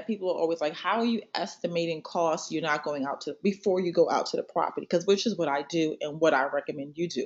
people are always like, how are you estimating costs? You're not going out to before you go out to the property, because which is what I do and what I recommend you do.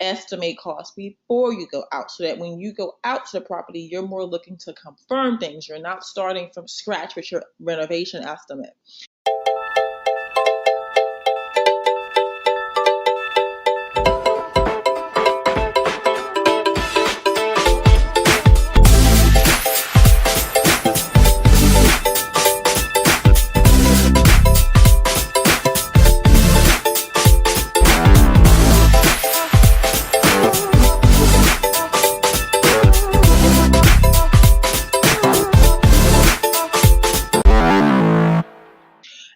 Estimate costs before you go out, so that when you go out to the property, you're more looking to confirm things. You're not starting from scratch with your renovation estimate.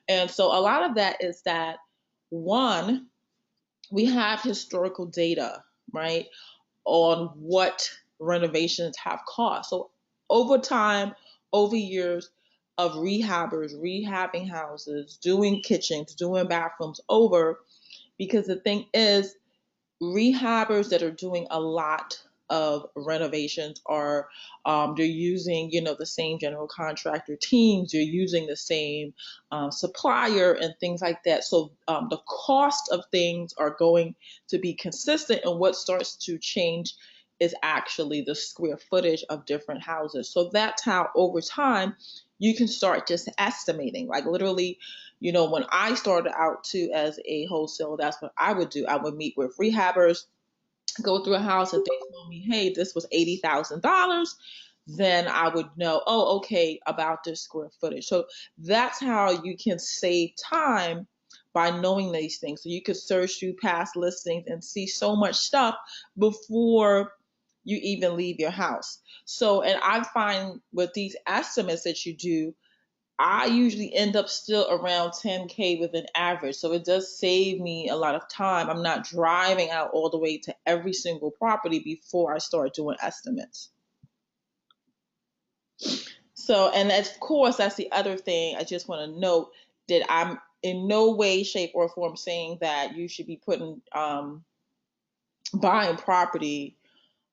And so a lot of that is that, one, we have historical data, right, on what renovations have cost. So over time, over years of rehabbers, rehabbing houses, doing kitchens, doing bathrooms over, because the thing is, rehabbers that are doing a lot of renovations are they're using, the same general contractor teams, they're using the same supplier and things like that. So the cost of things are going to be consistent, and what starts to change is actually the square footage of different houses. So that's how over time you can start just estimating, like literally, when I started out too as a wholesale, that's what I would do. I would meet with rehabbers, go through a house. If they told me, hey, this was $80,000, then I would know, oh, okay, about this square footage. So that's how you can save time by knowing these things. So you could search through past listings and see so much stuff before you even leave your house. So, and I find with these estimates that you do, I usually end up still around 10K with an average. So it does save me a lot of time. I'm not driving out all the way to every single property before I start doing estimates. So, and of course, that's the other thing I just want to note, that I'm in no way, shape, or form saying that you should be buying property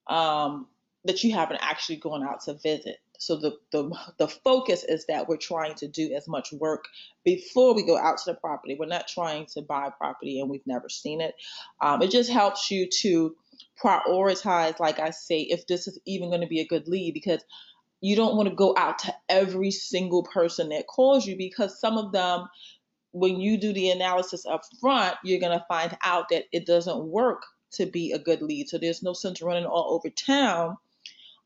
that you haven't actually gone out to visit. So the focus is that we're trying to do as much work before we go out to the property. We're not trying to buy property and we've never seen it. It just helps you to prioritize, like I say, if this is even going to be a good lead, because you don't want to go out to every single person that calls you, because some of them, when you do the analysis up front, you're going to find out that it doesn't work to be a good lead. So there's no sense running all over town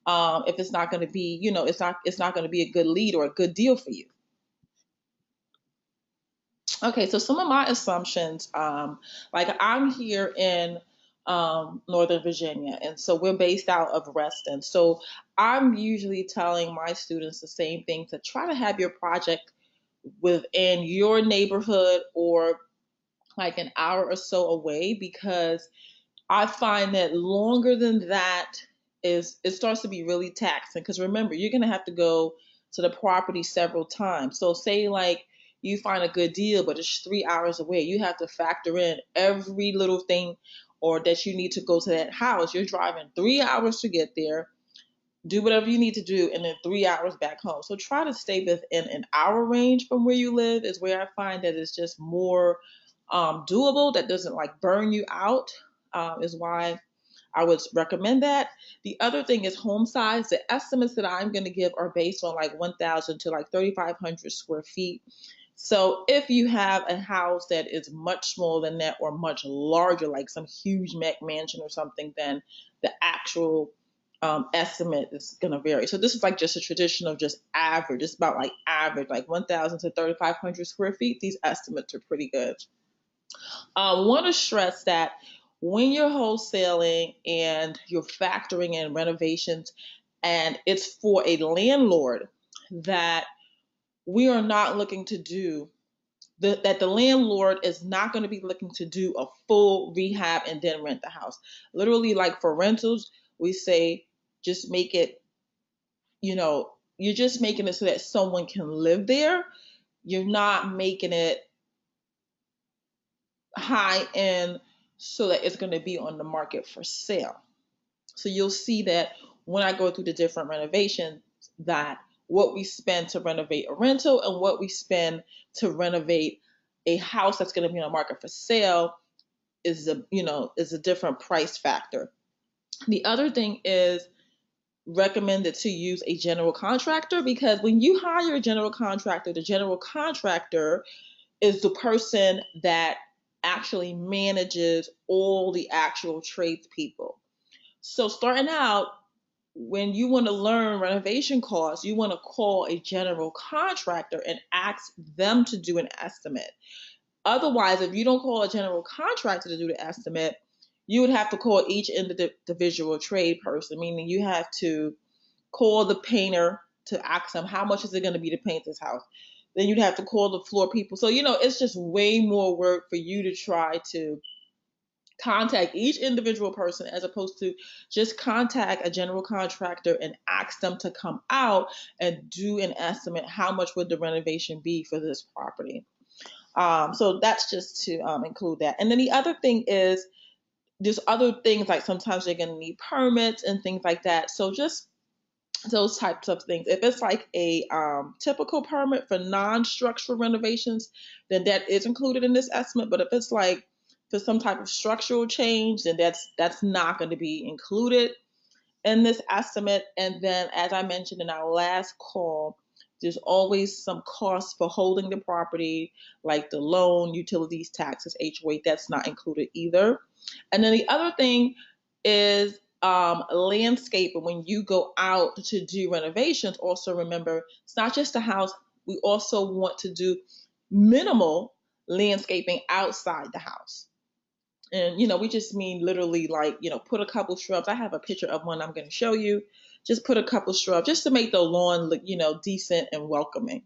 if it's not going to be, it's not going to be a good lead or a good deal for you. Okay, so some of my assumptions, like I'm here in Northern Virginia, and so we're based out of Reston. So I'm usually telling my students the same thing, to try to have your project within your neighborhood or like an hour or so away, because I find that longer than that is, it starts to be really taxing, because remember, you're going to have to go to the property several times. So say like you find a good deal, but it's 3 hours away. You have to factor in every little thing, or that you need to go to that house. You're driving 3 hours to get there, do whatever you need to do, and then 3 hours back home. So try to stay within an hour range from where you live, is where I find that it's just more doable, that doesn't like burn you out, is why I would recommend that. The other thing is home size. The estimates that I'm going to give are based on like 1,000 to like 3,500 square feet. So if you have a house that is much smaller than that, or much larger, like some huge mansion or something, then the actual estimate is going to vary. So this is like just a traditional, just average. It's about like average, like 1,000 to 3,500 square feet. These estimates are pretty good. I want to stress that when you're wholesaling and you're factoring in renovations and it's for a landlord, that we are not looking to do that the landlord is not going to be looking to do a full rehab and then rent the house. Literally, like for rentals, we say just make it, you're just making it so that someone can live there. You're not making it high end so that it's going to be on the market for sale. So you'll see that when I go through the different renovations, that what we spend to renovate a rental and what we spend to renovate a house that's going to be on the market for sale is a different price factor. The other thing is recommended to use a general contractor, because when you hire a general contractor, the general contractor is the person that actually manages all the actual tradespeople. So starting out, when you want to learn renovation costs, you want to call a general contractor and ask them to do an estimate. Otherwise, if you don't call a general contractor to do the estimate, you would have to call each individual trade person, meaning you have to call the painter to ask them how much is it going to be to paint this house. Then you'd have to call the floor people. So, it's just way more work for you to try to contact each individual person as opposed to just contact a general contractor and ask them to come out and do an estimate. How much would the renovation be for this property? So that's just to include that. And then the other thing is there's other things like sometimes they're going to need permits and things like that. So just those types of things. If it's like a typical permit for non-structural renovations, then that is included in this estimate. But if it's like for some type of structural change, then that's not going to be included in this estimate. And then, as I mentioned in our last call, there's always some cost for holding the property, like the loan, utilities, taxes, HOA. That's not included either. And then the other thing is landscape. And when you go out to do renovations, also remember it's not just a house. We also want to do minimal landscaping outside the house. And, we just mean literally like, put a couple shrubs. I have a picture of one I'm going to show you. Just put a couple shrubs just to make the lawn look, decent and welcoming.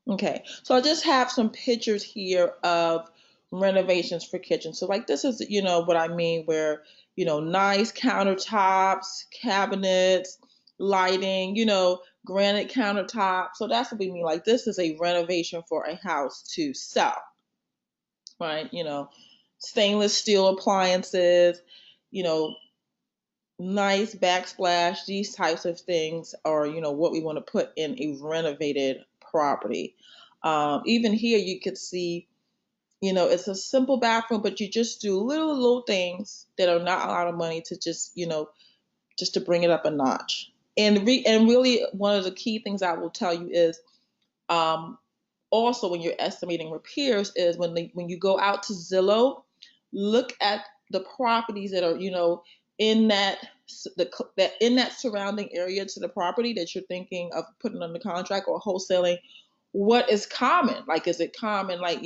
Okay, so I just have some pictures here of renovations for kitchens. So like this is, what I mean, where, nice countertops, cabinets, lighting, granite countertops. So that's what we mean. Like this is a renovation for a house to sell, right? Stainless steel appliances, you know, nice backsplash. These types of things are, what we want to put in a renovated property. Even here, you could see, it's a simple bathroom, but you just do little things that are not a lot of money to just to bring it up a notch. And really, one of the key things I will tell you is, also when you're estimating repairs is when you go out to Zillow, look at the properties that are in that surrounding area to the property that you're thinking of putting under contract or wholesaling. What is common? Like, is it common, like,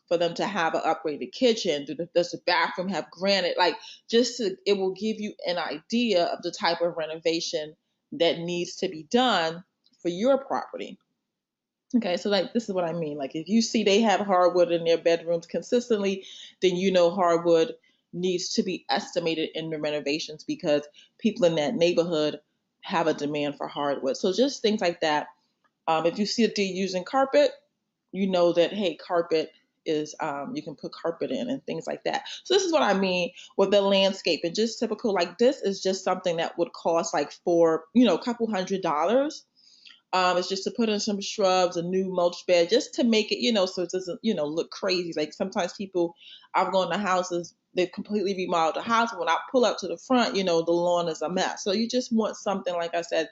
for them to have an upgraded kitchen? Does the bathroom have granite? Like, it will give you an idea of the type of renovation that needs to be done for your property. Okay, so like this is what I mean. Like if you see they have hardwood in their bedrooms consistently, then hardwood needs to be estimated in the renovations because people in that neighborhood have a demand for hardwood. So just things like that. If you see that they're using carpet, you know that, hey, carpet is you can put carpet in and things like that. So this is what I mean with the landscape, and just typical, like this is just something that would cost like for a couple $100. It's just to put in some shrubs, a new mulch bed, just to make it, so it doesn't, look crazy. Like sometimes people, I've gone to houses, they've completely remodeled the house. When I pull up to the front, the lawn is a mess. So you just want something, like I said,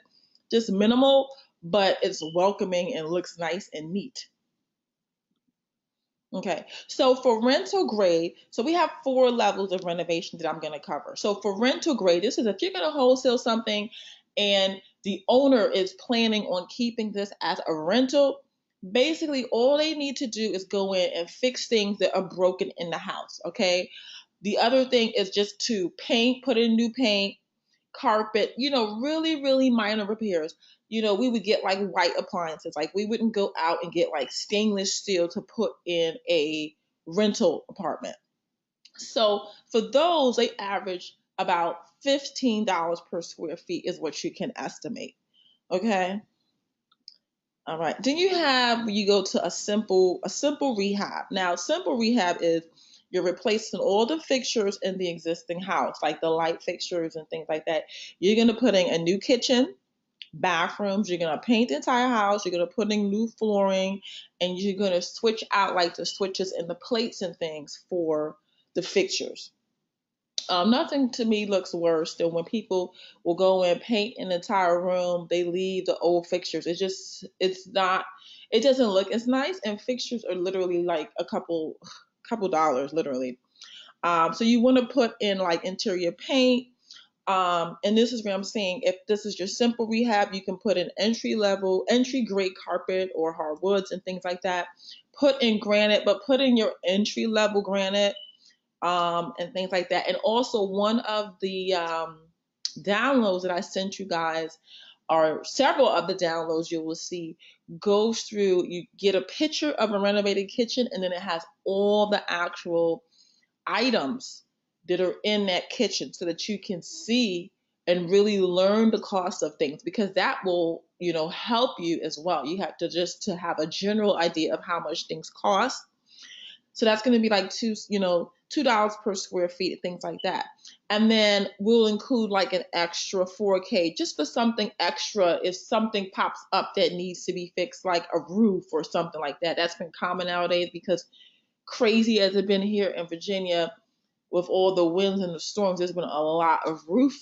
just minimal, but it's welcoming and looks nice and neat. Okay, so for rental grade, so we have 4 levels of renovation that I'm going to cover. So for rental grade, this is if you're going to wholesale something and the owner is planning on keeping this as a rental, basically all they need to do is go in and fix things that are broken in the house, okay? The other thing is just to paint, put in new paint, carpet, really, really minor repairs. We would get like white appliances. Like we wouldn't go out and get like stainless steel to put in a rental apartment. So for those, they average about $15 per square feet is what you can estimate. Okay. All right. Then you go to a simple rehab. Now, simple rehab is You're replacing all the fixtures in the existing house, like the light fixtures and things like that. You're going to put in a new kitchen, bathrooms. You're going to paint the entire house. You're going to put in new flooring, and you're going to switch out like the switches and the plates and things for the fixtures. Nothing to me looks worse than when people will go and paint an entire room. They leave the old fixtures. It's not, it doesn't look as nice. And fixtures are literally like a couple dollars, literally. So you want to put in like interior paint. And this is where I'm saying if this is your simple rehab, you can put in entry grade carpet or hardwoods and things like that. Put in granite, but put in your entry level granite, and things like that. And also, one of the downloads that I sent you guys, or several of the downloads you will see, goes through, you get a picture of a renovated kitchen, and then it has all the actual items that are in that kitchen so that you can see and really learn the cost of things, because that will help you as well. You have to just to have a general idea of how much things cost. So that's going to be like $2 per square feet, things like that. And then we'll include like an extra 4K just for something extra if something pops up that needs to be fixed, like a roof or something like that. That's been common nowadays because, crazy as it's been here in Virginia with all the winds and the storms, there's been a lot of roofing,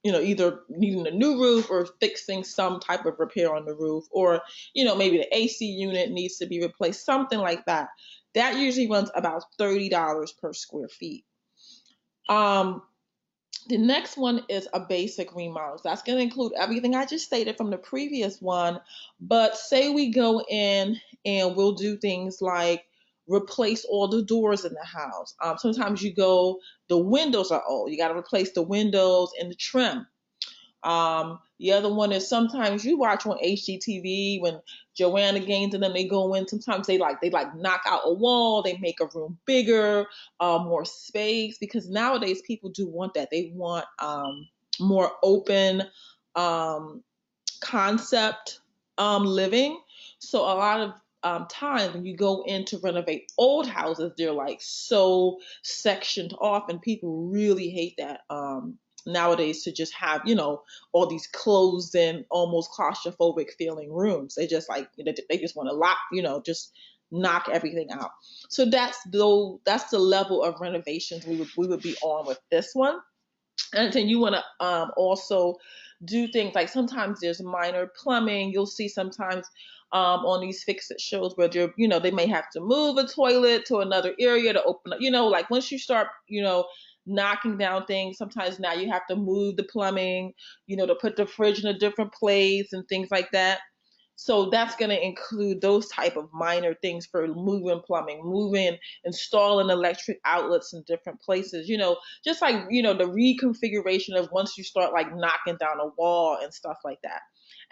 either needing a new roof or fixing some type of repair on the roof, or, maybe the AC unit needs to be replaced, something like that. That usually runs about $30 per square feet. The next one is a basic remodel. So that's going to include everything I just stated from the previous one. But say we go in and we'll do things like replace all the doors in the house. Sometimes the windows are old. You got to replace the windows and the trim. The other one is sometimes you watch on HGTV when Joanna Gaines and them, they go in, sometimes they knock out a wall, they make a room bigger, more space, because nowadays people do want that. They want more open concept living. So a lot of times when you go in to renovate old houses, they're like so sectioned off, and people really hate that nowadays, to just have all these closed in, almost claustrophobic feeling rooms. They just they just want to lock, just knock everything out. So that's the level of renovations we would be on with this one. And then you want to also do things like, sometimes there's minor plumbing. You'll see sometimes on these fix it shows where they may have to move a toilet to another area to open up. Like once you start, knocking down things, sometimes now you have to move the plumbing, to put the fridge in a different place and things like that. So that's going to include those type of minor things for moving plumbing, installing electric outlets in different places, just like, the reconfiguration of once you start like knocking down a wall and stuff like that.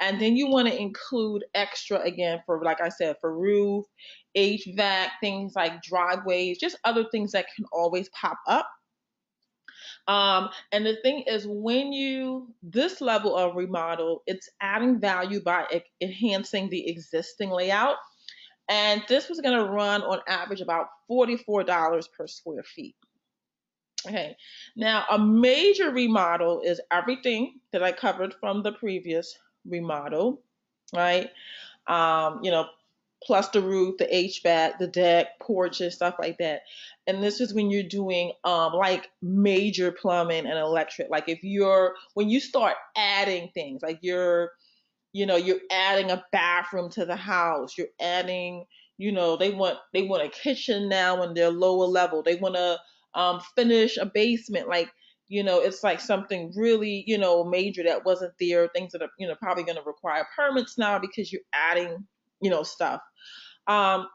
And then you want to include extra again for, like I said, for roof, HVAC, things like driveways, just other things that can always pop up. And the thing is, this level of remodel, it's adding value by enhancing the existing layout. And this was going to run on average about $44 per square feet. Okay. Now, a major remodel is everything that I covered from the previous remodel, right? Um, you know, Plus the roof, the HVAC, the deck, porches, stuff like that. And this is when you're doing like major plumbing and electric. Like when you start adding things, like you're adding a bathroom to the house, you're adding, they want a kitchen now in their lower level. They want to finish a basement, like, it's like something really, major that wasn't there, things that are, probably going to require permits now because you're adding, stuff. Um,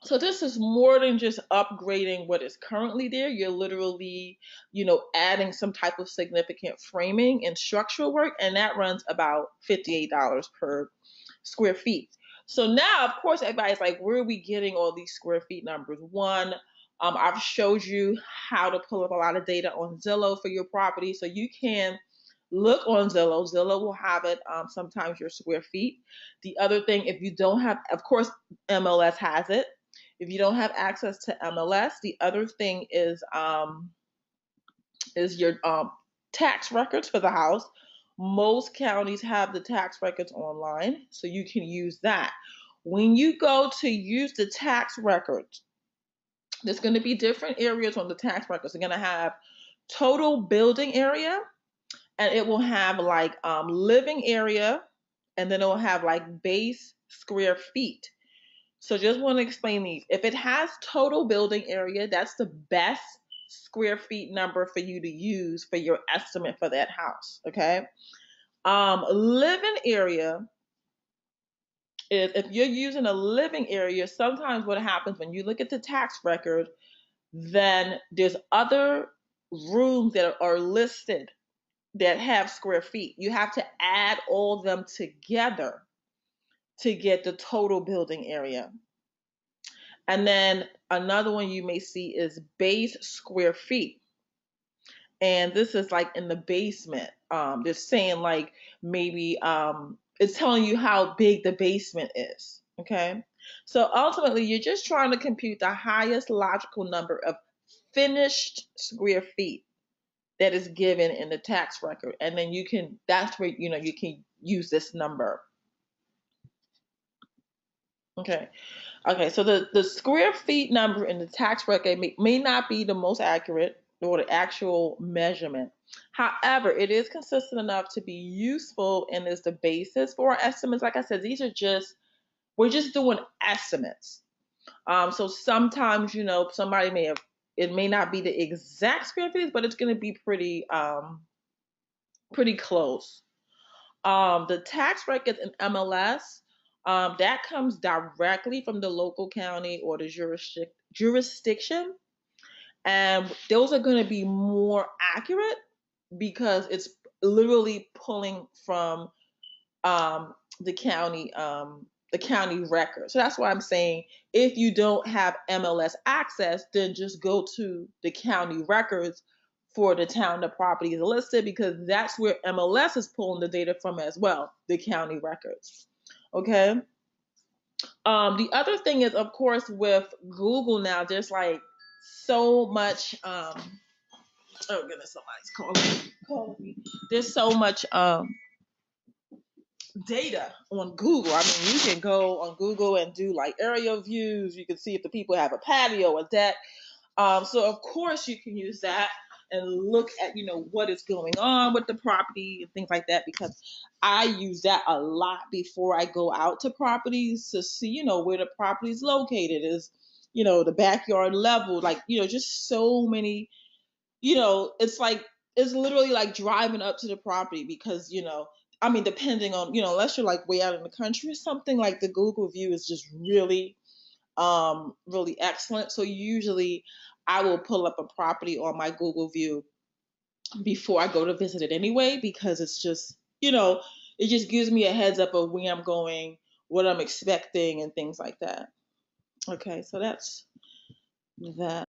so this is more than just upgrading what is currently there. You're literally, adding some type of significant framing and structural work, and that runs about $58 per square feet. So now, of course, everybody's like, where are we getting all these square feet numbers? One, I've showed you how to pull up a lot of data on Zillow for your property, so you can look on Zillow. Zillow will have it, sometimes your square feet. The other thing, if you don't have, of course, MLS has it. If you don't have access to MLS, the other thing is your tax records for the house. Most counties have the tax records online, so you can use that. When you go to use the tax records, there's going to be different areas on the tax records. They're going to have total building area, and it will have like living area, and then it will have like base square feet. So just want to explain these. If it has total building area, that's the best square feet number for you to use for your estimate for that house. Okay. Living area is, if you're using a living area, sometimes what happens when you look at the tax record, then there's other rooms that are listed that have square feet. You have to add all of them together to get the total building area. And then another one you may see is base square feet. And this is like in the basement. They're saying like maybe it's telling you how big the basement is. Okay. So ultimately, you're just trying to compute the highest logical number of finished square feet that is given in the tax record. And then that's where, you can use this number. Okay. Okay, so the square feet number in the tax record may not be the most accurate or the actual measurement. However, it is consistent enough to be useful and is the basis for our estimates. Like I said, we're just doing estimates. So sometimes, it may not be the exact square feet, but it's going to be pretty close. The tax records in MLS, that comes directly from the local county or the jurisdiction. And those are going to be more accurate because it's literally pulling from the county record. So that's why I'm saying if you don't have MLS access, then just go to the county records for the town the property is listed, because that's where MLS is pulling the data from as well, the county records. Okay. The other thing is, of course, with Google now, there's like so much. Oh goodness, somebody's calling me. There's so much data on Google. I mean, you can go on Google and do like aerial views. You can see if the people have a patio, a deck. So of course you can use that and look at, what is going on with the property and things like that, because I use that a lot before I go out to properties to see, where the property is located, is, the backyard level, like, just so many, it's literally like driving up to the property because, I mean, depending on, unless you're like way out in the country or something, like the Google view is just really really excellent. So usually I will pull up a property on my Google view before I go to visit it anyway, because it's just, it just gives me a heads up of where I'm going, what I'm expecting, and things like that. Okay, so that's that.